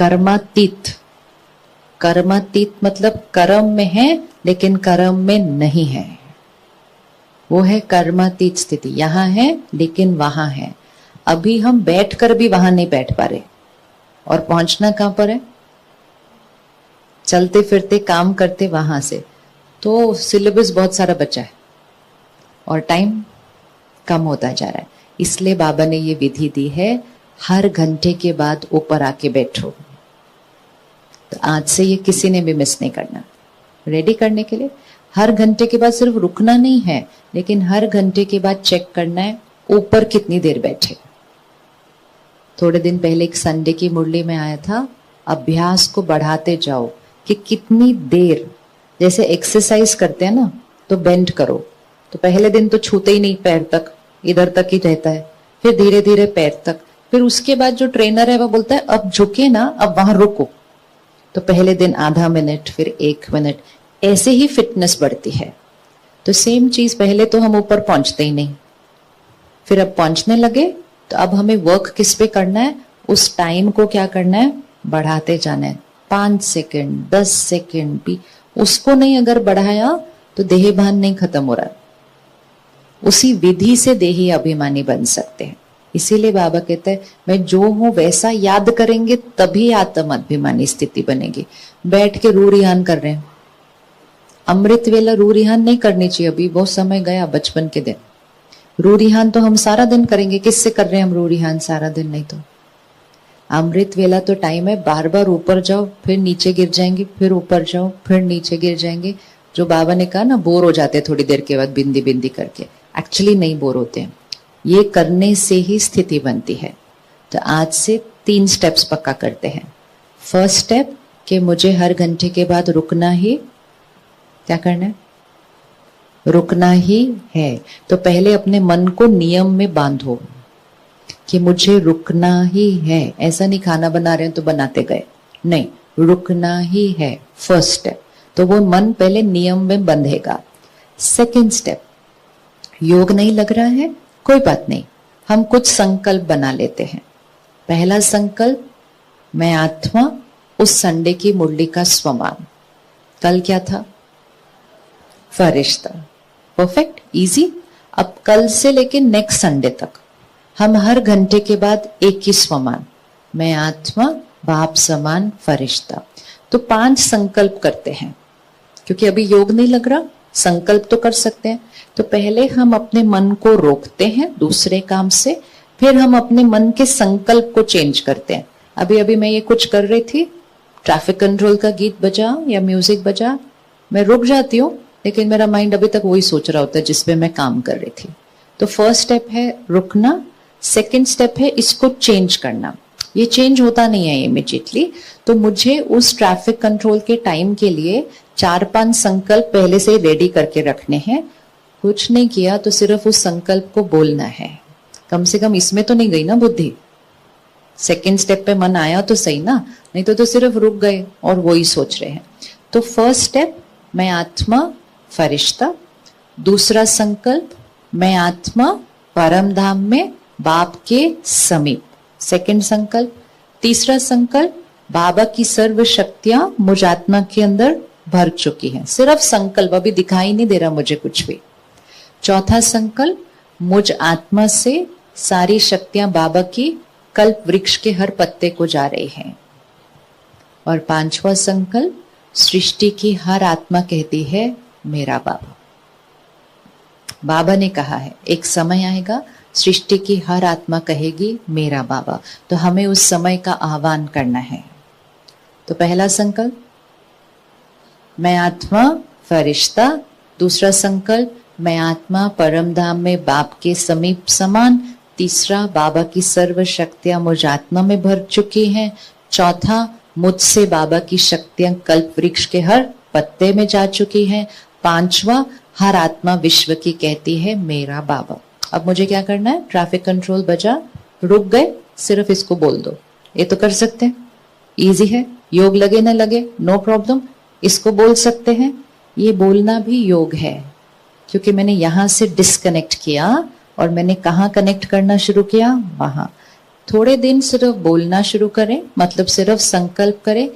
कर्मातीत। कर्मातीत मतलब कर्म में है लेकिन कर्म में नहीं है, वो है कर्मातीत स्थिति। यहां है लेकिन वहां है। अभी हम बैठकर भी वहां नहीं बैठ पा रहे, और पहुंचना कहां पर है? चलते फिरते काम करते वहां से। तो सिलेबस बहुत सारा बचा है और टाइम कम होता जा रहा है। इसलिए बाबा ने ये विधि दी है, हर घंटे के बाद ऊपर आके बैठो। तो आज से ये किसी ने भी मिस नहीं करना। रेडी करने के लिए हर घंटे के बाद सिर्फ रुकना नहीं है, लेकिन हर घंटे के बाद चेक करना है ऊपर कितनी देर बैठे। थोड़े दिन पहले एक संडे की मुरली में आया था, अभ्यास को बढ़ाते जाओ कि कितनी देर, जैसे एक्सरसाइज करते हैं ना, तो बेंड करो। तो पहले दिन तो छूते ही नहीं पैर तक, इधर तक ही रहता है, फिर धीरे धीरे पैर तक, फिर उसके बाद जो ट्रेनर है वो बोलता है अब झुके ना, अब वहां रुको। तो पहले दिन आधा मिनट, फिर 1 मिनट, ऐसे ही फिटनेस बढ़ती है। तो सेम चीज, पहले तो हम ऊपर पहुंचते ही नहीं, फिर अब पहुंचने लगे, तो अब हमें वर्क किस पे करना है? उस टाइम को क्या करना है? बढ़ाते जाना है। 5 सेकंड, 10 सेकंड भी, उसको नहीं अगर बढ़ाया तो देहभान नहीं खत्म हो रहा। उसी विधि से देही अभिमानी बन सकते हैं। इसीलिए बाबा कहते हैं मैं जो हूं वैसा याद करेंगे तभी आत्म अभिमानी स्थिति बनेगी। बैठ के रू रिहान कर रहे हैं, अमृत वेला रू रिहान नहीं करनी चाहिए। अभी बहुत समय गया बचपन के दिन। रू रिहान तो हम सारा दिन करेंगे। किससे कर रहे हैं हम रू रिहान सारा दिन? नहीं तो अमृत वेला तो टाइम है, बार बार ऊपर जाओ फिर नीचे गिर जाएंगे, फिर ऊपर जाओ फिर नीचे गिर जाएंगे। जो बाबा ने कहा ना बोर हो जाते थोड़ी देर के बाद बिंदी बिंदी करके, एक्चुअली नहीं बोर होते हैं। ये करने से ही स्थिति बनती है। तो आज से 3 स्टेप्स पक्का करते हैं। फर्स्ट स्टेप कि मुझे हर घंटे के बाद रुकना ही, क्या करना है? रुकना ही है। तो पहले अपने मन को नियम में बांधो कि मुझे रुकना ही है। ऐसा नहीं खाना बना रहे हैं तो बनाते गए, नहीं, रुकना ही है फर्स्ट स्टेप। तो वो मन पहले नियम में बंधेगा। सेकंड स्टेप, योग नहीं लग रहा है, कोई बात नहीं, हम कुछ संकल्प बना लेते हैं। पहला संकल्प, मैं आत्मा उस संडे की मुरली का स्वमान। कल क्या था? फरिश्ता। Perfect, easy. अब कल से लेके नेक्स्ट संडे तक हम हर घंटे के बाद एक ही स्वमान, मैं आत्मा बाप समान फरिश्ता। तो 5 संकल्प करते हैं, क्योंकि अभी योग नहीं लग रहा, संकल्प तो कर सकते हैं। तो पहले हम अपने मन को रोकते हैं दूसरे काम से, फिर हम अपने मन के संकल्प को चेंज करते हैं। अभी अभी मैं ये कुछ कर रही थी, ट्रैफिक कंट्रोल का गीत बजा या म्यूजिक बजा, मैं रुक जाती हूँ, लेकिन मेरा माइंड अभी तक वही सोच रहा होता है जिसपे मैं काम कर रही थी। तो फर्स्ट स्टेप है रुकना। सेकेंड स्टेप है इसको चेंज करना। ये चेंज होता नहीं है इमीडिएटली, तो मुझे उस ट्रैफिक कंट्रोल के टाइम के लिए 4-5 संकल्प पहले से रेडी करके रखने हैं। कुछ नहीं किया तो सिर्फ उस संकल्प को बोलना है। कम से कम इसमें तो नहीं गई ना बुद्धि। सेकेंड स्टेप पे मन आया तो सही ना, नहीं तो सिर्फ रुक गए और वही सोच रहे हैं। तो फर्स्ट स्टेप, मैं आत्मा फरिश्ता। दूसरा संकल्प, मैं आत्मा परम धाम में बाप के समीप। सेकंड संकल्प। तीसरा संकल्प, बाबा की सर्व शक्तियां मुझ आत्मा के अंदर भर चुकी हैं। सिर्फ संकल्प, अभी दिखाई नहीं दे रहा मुझे कुछ भी। चौथा संकल्प, मुझ आत्मा से सारी शक्तियां बाबा की कल्प वृक्ष के हर पत्ते को जा रही हैं। और 5वां संकल्प, सृष्टि की हर आत्मा कहती है मेरा बाबा। बाबा ने कहा है एक समय आएगा सृष्टि की हर आत्मा कहेगी मेरा बाबा। तो हमें उस समय का आह्वान करना है। तो पहला संकल्प, मैं आत्मा फरिश्ता। दूसरा संकल्प, मैं आत्मा परम धाम में बाप के समीप समान। तीसरा, बाबा की सर्व शक्तियां मुझ आत्मा में भर चुकी हैं। चौथा, मुझसे बाबा की शक्तियां कल्प वृक्ष के हर पत्ते में जा चुकी हैं। 5वां, हर आत्मा विश्व की कहती है मेरा बाबा। अब मुझे क्या करना है? ट्रैफिक कंट्रोल बजा, रुक गए, सिर्फ इसको बोल दो। ये तो कर सकते हैं, इजी है। योग लगे ना लगे नो प्रॉब्लम, इसको बोल सकते हैं। ये बोलना भी योग है, क्योंकि मैंने यहां से डिस्कनेक्ट किया और मैंने कहां कनेक्ट करना शुरू किया? वहां। थोड़े दिन सिर्फ बोलना शुरू करें, मतलब सिर्फ संकल्प करें,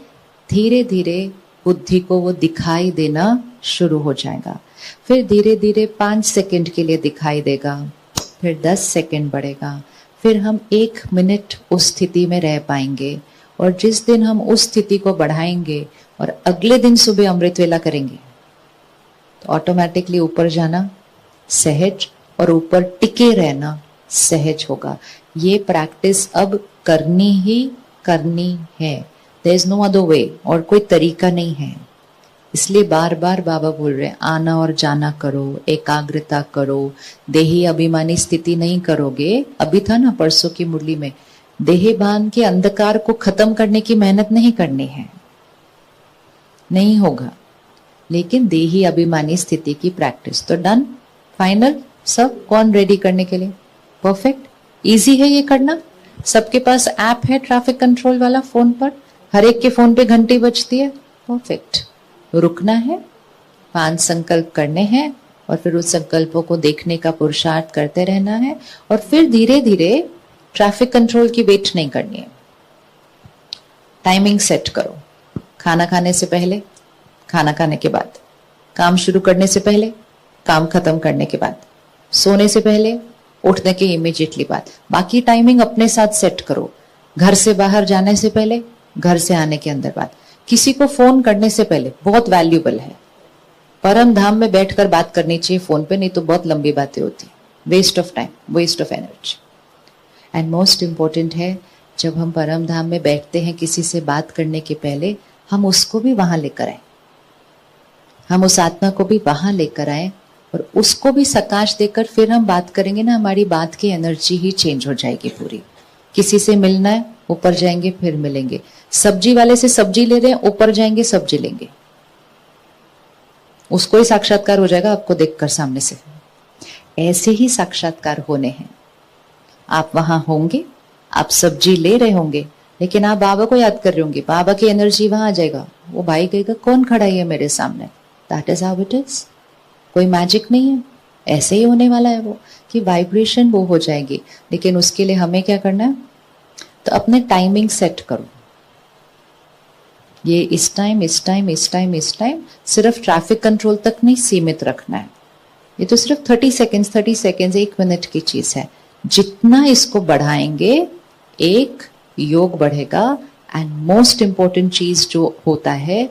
धीरे धीरे बुद्धि को वो दिखाई देना शुरू हो जाएगा। फिर धीरे धीरे 5 सेकंड के लिए दिखाई देगा, फिर 10 सेकंड बढ़ेगा, फिर हम 1 मिनट उस स्थिति में रह पाएंगे। और जिस दिन हम उस स्थिति को बढ़ाएंगे और अगले दिन सुबह अमृत वेला करेंगे तो ऑटोमेटिकली ऊपर जाना सहज और ऊपर टिके रहना सहज होगा। ये प्रैक्टिस अब करनी ही करनी है, there is no other way, और कोई तरीका नहीं है। इसलिए बार बार बाबा बोल रहे हैं आना और जाना करो, एकाग्रता करो, देही अभिमानी स्थिति नहीं करोगे। अभी था ना परसों की मुरली में, देहभान के अंधकार को खत्म करने की मेहनत नहीं करनी है, नहीं होगा, लेकिन देही अभिमानी स्थिति की प्रैक्टिस तो डन, फाइनल। सब कौन रेडी करने के लिए? परफेक्ट, इजी है ये करना। सबके पास ऐप है ट्रैफिक कंट्रोल वाला फोन पर, हर एक के फोन पे घंटी बजती है, परफेक्ट। रुकना है, 5 संकल्प करने हैं और फिर उस संकल्पों को देखने का पुरुषार्थ करते रहना है। और फिर धीरे धीरे ट्रैफिक कंट्रोल की वेट नहीं करनी है। टाइमिंग सेट करो, खाना खाने से पहले, खाना खाने के बाद, काम शुरू करने से पहले, काम खत्म करने के बाद, सोने से पहले, उठने के इमीडिएटली बाद। बाकी टाइमिंग अपने साथ सेट करो। घर से बाहर जाने से पहले, घर से आने के अंदर बाद, किसी को फोन करने से पहले, बहुत वैल्यूबल है। परम धाम में बैठकर बात करनी चाहिए फोन पे, नहीं तो बहुत लंबी बातें होती, waste of time, waste of energy. And most important है, जब हम परम धाम में बैठते हैं किसी से बात करने के पहले, हम उसको भी वहां लेकर आए, हम उस आत्मा को भी वहां लेकर आए और उसको भी सकाश देकर फिर हम बात करेंगे ना, हमारी बात की एनर्जी ही चेंज हो जाएगी पूरी। किसी से मिलना है, ऊपर जाएंगे फिर मिलेंगे। सब्जी वाले से सब्जी ले रहे हैं, ऊपर जाएंगे सब्जी लेंगे, उसको ही साक्षात्कार हो जाएगा आपको देखकर सामने से। ऐसे ही साक्षात्कार होने हैं। आप वहां होंगे, आप सब्जी ले रहे होंगे, लेकिन आप बाबा को याद कर रहे होंगे, बाबा की एनर्जी वहां आ जाएगा। वो भाई कहेगा कौन खड़ा है मेरे सामने, that is how it is. कोई मैजिक नहीं है, ऐसे ही होने वाला है वो, कि वाइब्रेशन वो हो जाएगी। लेकिन उसके लिए हमें क्या करना है, तो अपने टाइमिंग सेट करो। ये इस टाइम, इस टाइम, इस टाइम, इस टाइम, सिर्फ ट्रैफिक कंट्रोल तक नहीं सीमित रखना है। ये तो सिर्फ 30 सेकेंड्स 1 मिनट की चीज है। जितना इसको बढ़ाएंगे एक योग बढ़ेगा। एंड मोस्ट इंपॉर्टेंट चीज जो होता है,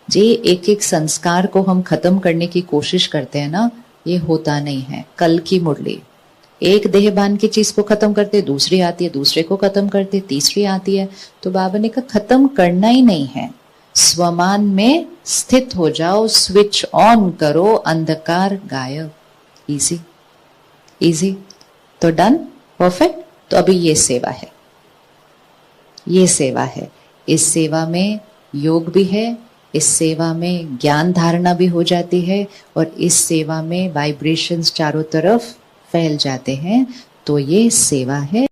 जे एक एक संस्कार को हम खत्म करने की कोशिश करते हैं ना, ये होता नहीं है। कल की मुरली, एक देहभान की चीज को खत्म करते, दूसरी आती है, दूसरे को खत्म करते, तीसरी आती है। तो बाबा ने कहा खत्म करना ही नहीं है, स्वमान में स्थित हो जाओ, स्विच ऑन करो, अंधकार गायब। इजी इजी, तो डन, परफेक्ट। तो अभी ये सेवा है, ये सेवा है। इस सेवा में योग भी है, इस सेवा में ज्ञान धारणा भी हो जाती है, और इस सेवा में वाइब्रेशंस चारों तरफ फैल जाते हैं। तो ये सेवा है।